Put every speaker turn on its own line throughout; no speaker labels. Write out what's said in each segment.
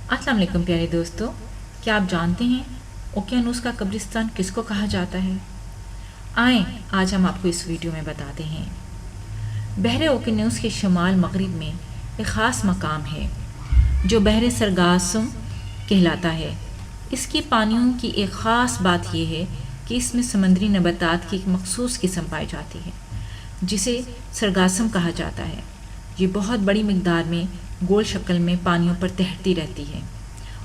अस्सलाम वालेकुम प्यारे दोस्तों, क्या आप जानते हैं ओकियानूस का कब्रिस्तान किसको कहा जाता है? आएँ आज हम आपको इस वीडियो में बताते हैं। बहरे ओकियानूस के शुमाल मगरिब में एक ख़ास मकाम है जो बहरे सरगासम कहलाता है। इसकी पानियों की एक ख़ास बात यह है कि इसमें समुद्री नबातात की एक मखसूस किस्म पाई जाती है जिसे सरगासम कहा जाता है। ये बहुत बड़ी मिकदार में गोल शक्ल में पानियों पर तैरती रहती है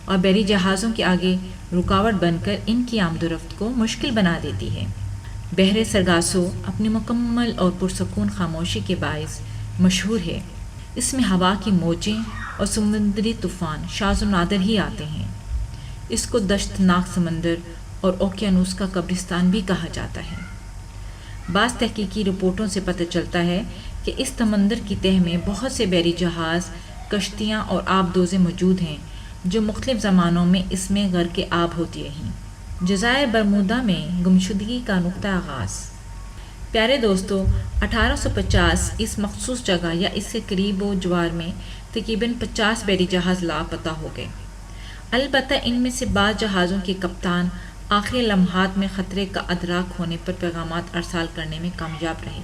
और बहरी जहाज़ों के आगे रुकावट बनकर इनकी आमदोरफ्त को मुश्किल बना देती है। बहरे सरगासो अपनी मुकम्मल और पुरसकून खामोशी के बायस मशहूर है। इसमें हवा की मौजें और समुद्री तूफ़ान शाज़ व नादिर ही आते हैं। इसको दश्तनाक समंदर और ओकियानूस का कब्रिस्तान भी कहा जाता है। बाज़ तहकीकी रिपोर्टों से पता चलता है कि इस समंदर की तह में बहुत से बहरी जहाज़, कश्तियाँ और आबदोज़ें मौजूद हैं जो मुख्तलिफ़ ज़मानों में इसमें गर्क़ आब होती रहीं। जज़ायर बरमूदा में गुमशुदगी का नुक्ता आगाज़। प्यारे दोस्तों, 1850 इस मखसूस जगह या इससे करीब व जवार में तकरीबन 50 बहरी जहाज़ लापता हो गए। अलबत्ता इनमें से बाज़ जहाज़ों के कप्तान आखिरी लम्हात में ख़तरे का अदराक होने पर पैगामात अरसाल करने में कामयाब रहे,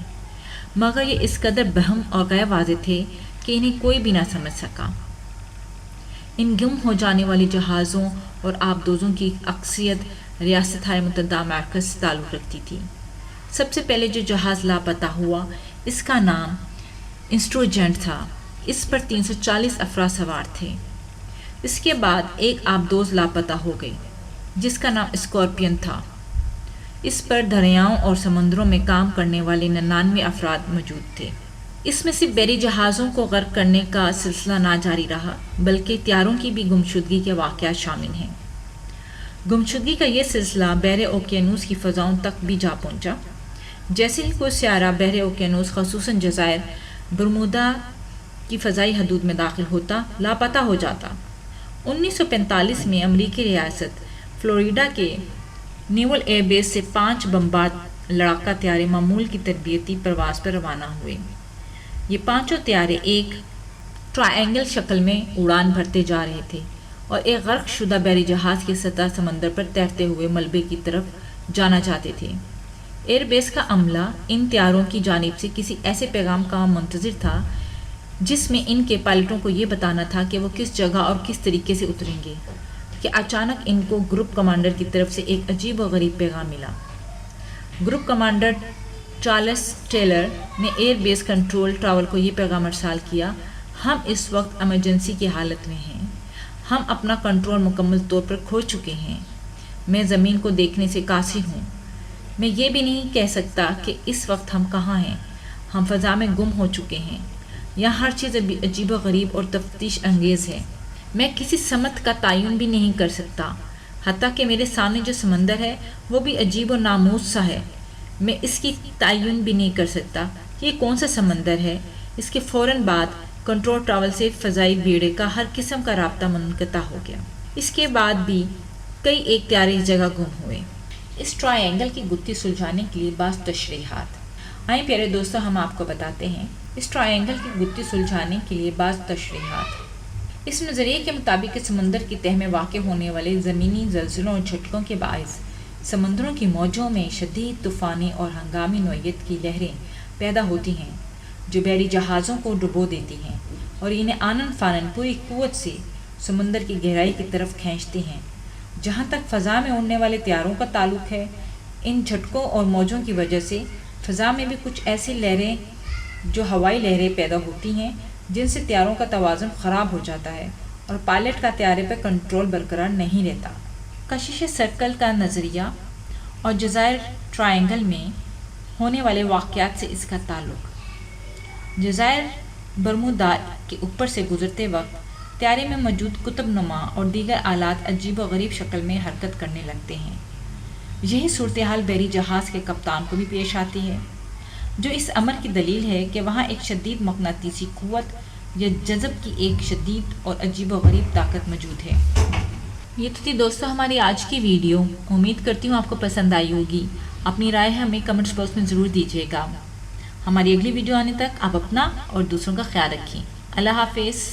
मगर ये इस कदर बहम और गैर वाज़ेह थे कि इन्हें कोई भी ना समझ सका। इन गुम हो जाने वाले जहाज़ों और आबदोज़ों की अक्सरियत रियासत मुत्तहिदा अमेरिका से ताल्लुक़ रखती थी। सबसे पहले जो जहाज़ लापता हुआ इसका नाम इंस्ट्रोजेंट था। इस पर 340 अफराद सवार थे। इसके बाद एक आबदोज़ लापता हो गई जिसका नाम स्कॉर्पियन था। इस पर दरियाओं और समुद्रों में काम करने वाले 99 अफराद मौजूद थे। इसमें सिर्फ बहरी जहाज़ों को गर्क करने का सिलसिला ना जारी रहा बल्कि तैयारों की भी गुमशुदगी के वाक़यात शामिल हैं। गुमशुदगी का ये सिलसिला बहरे ओकियानूस की फ़ज़ाओं तक भी जा पहुँचा। जैसे ही कोई सयारा बहरे ओकियानूस ख़ुसूसन जज़ायर बरमूदा की फ़ज़ाई हदूद में दाखिल होता लापता हो जाता। 1945 में अमरीकी रियासत फ़्लोरिडा के नेवल एयर बेस से 5 बमबार लड़ाका तैयारे मामूल की तरबियती परवाज़ पर रवाना हुए। ये पांचों तैयारे एक ट्रायंगल शक्ल में उड़ान भरते जा रहे थे और एक गर्क शुदा बहरी जहाज़ की सतह समंदर पर तैरते हुए मलबे की तरफ जाना चाहते थे। एयरबेस का अमला इन तैयारों की जानिब से किसी ऐसे पैगाम का मुंतज़िर था जिसमें इनके पायलटों को ये बताना था कि वो किस जगह और किस तरीके से उतरेंगे कि अचानक इनको ग्रुप कमांडर की तरफ से एक अजीब व गरीब पैगाम मिला। ग्रुप कमांडर चार्ल्स टेलर ने एयर बेस कंट्रोल टावर को ये पैगाम अरसाल किया, हम इस वक्त इमरजेंसी की हालत में हैं। हम अपना कंट्रोल मुकम्मल तौर पर खो चुके हैं। मैं ज़मीन को देखने से कासिर हूँ। मैं ये भी नहीं कह सकता कि इस वक्त हम कहाँ हैं। हम फ़ज़ा में गुम हो चुके हैं। यहाँ हर चीज़ अजीब व गरीब और तफ्तीश अंगेज़ है। मैं किसी समत का तयन भी नहीं कर सकता। हत्ता कि मेरे सामने जो समंदर है वो भी अजीब और नामूस सा है। मैं इसकी तयन भी नहीं कर सकता कि ये कौन सा समंदर है। इसके फ़ौरन बाद कंट्रोल टावर से फ़ज़ाई बेड़े का हर किस्म का राब्ता मुनक़ता हो गया। इसके बाद भी कई एक तैयारे इस जगह गुम हुए। इस ट्रायंगल की गुत्थी सुलझाने के लिए बाज़ तशरीहात। आए प्यारे दोस्तों, हम आपको बताते हैं इस ट्रायंगल की गुत्थी सुलझाने के लिए बाज़ तशरीहात। इस नज़रिए के मुताबिक समुंदर की तह में वाक़ होने वाले ज़मीनी ज़लज़लों और झटकों के बायस समुद्रों की मौजों में शदीद तूफ़ानी और हंगामी नौइयत की लहरें पैदा होती हैं जो बहरी जहाज़ों को डुबो देती हैं और इन्हें आनन फानन पूरी क़ुव्वत से समुंदर की गहराई की तरफ खींचती हैं। जहाँ तक फ़ज़ा में उड़ने वाले तैयारों का ताल्लुक़ है, इन झटकों और मौजों की वजह से फ़ज़ा में भी कुछ ऐसी लहरें जो हवाई लहरें पैदा होती हैं जिनसे तैयारों का तवाज़ुन ख़राब हो जाता है और पायलट का तैयारे पर कंट्रोल बरकरार नहीं रहता। कशिश सर्कल का नज़रिया और जज़ायर ट्रायंगल में होने वाले वाक़यात से इसका ताल्लुक़। जज़ायर बरमूदा के ऊपर से गुज़रते वक्त तैयारे में मौजूद कुतुब नुमा और दीगर आलात अजीब व गरीब शक्ल में हरकत करने लगते हैं। यही सूरत हाल बहरी जहाज़ के कप्तान को भी पेश आती है, जो इस अमर की दलील है कि वहाँ एक शदीद मक़नातीसी क़ुव्वत या जज़ब की एक शदीद और अजीब व गरीब ताकत मौजूद है। ये तो थी दोस्तों हमारी आज की वीडियो। उम्मीद करती हूँ आपको पसंद आई होगी। अपनी राय हमें कमेंट्स बॉक्स में ज़रूर दीजिएगा। हमारी अगली वीडियो आने तक आप अपना और दूसरों का ख्याल रखें। अल्लाह हाफ़िज़।